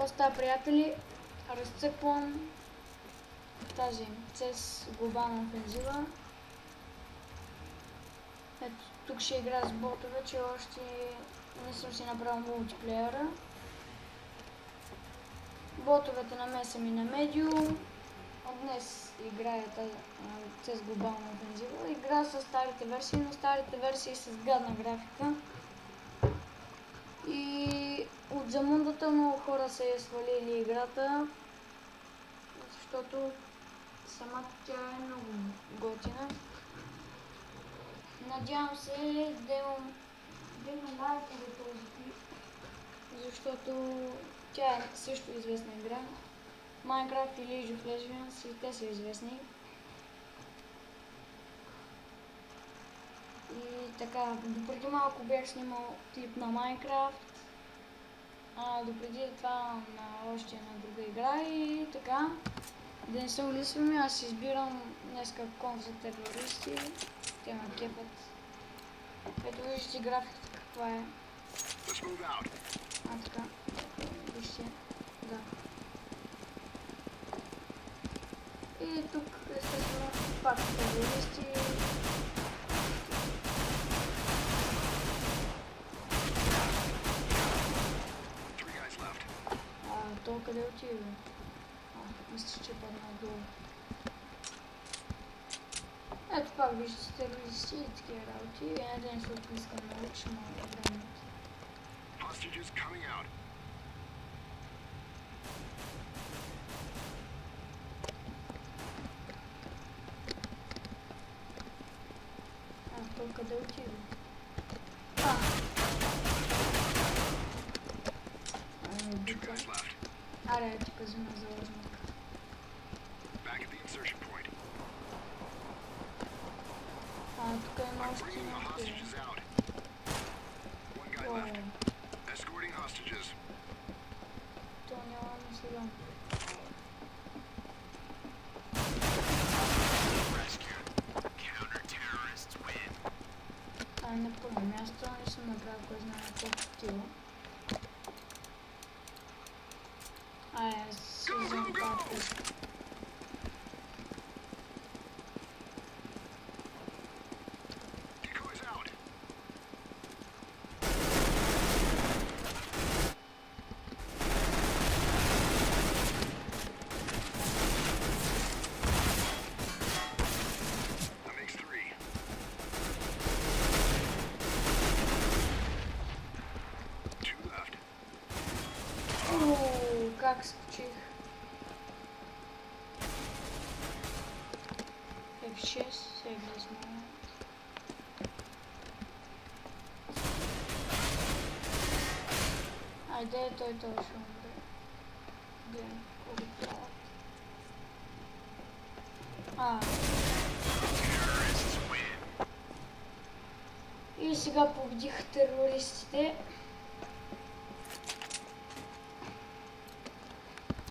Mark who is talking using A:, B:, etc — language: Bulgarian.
A: става, приятели? Разцъквам тази CES глобална офензива. Ето, тук ще игра с ботове, че още не съм си направил мултиплеера. Ботовете намесвам и на медиум. Днес играя CES глобална офензива. Игра с старите версии, но старите версии с гадна графика. И от замундата много хора са я свалили играта, защото самата тя е много готина. Надявам се да имам лайкове този клип, защото тя е също известна игра. Minecraft и League of Legends и те са известни. И така, допреди малко бях снимал клип на Minecraft, допреди това на още една друга игра и така. Да не се улисваме, аз избирам днеска конф за терористи, те ме кепат. Ето виждате графиката каква е. Така, вижте, да. И тук естествено пак терористи. То къде отива? Мисля, че падна долу. Ето пак виждате терористи и такива работи. Да не се отпускам много, че мога да времето. То къде отива? Аре, тук взема заложник. Тук е много стената. То няма да сега. На първо място не съм направил кой знае колко стила. Си взем пак. Как скочих? F6, сега снимам. Айде, той ще умре. Гледам колко правят. И сега победиха терористите.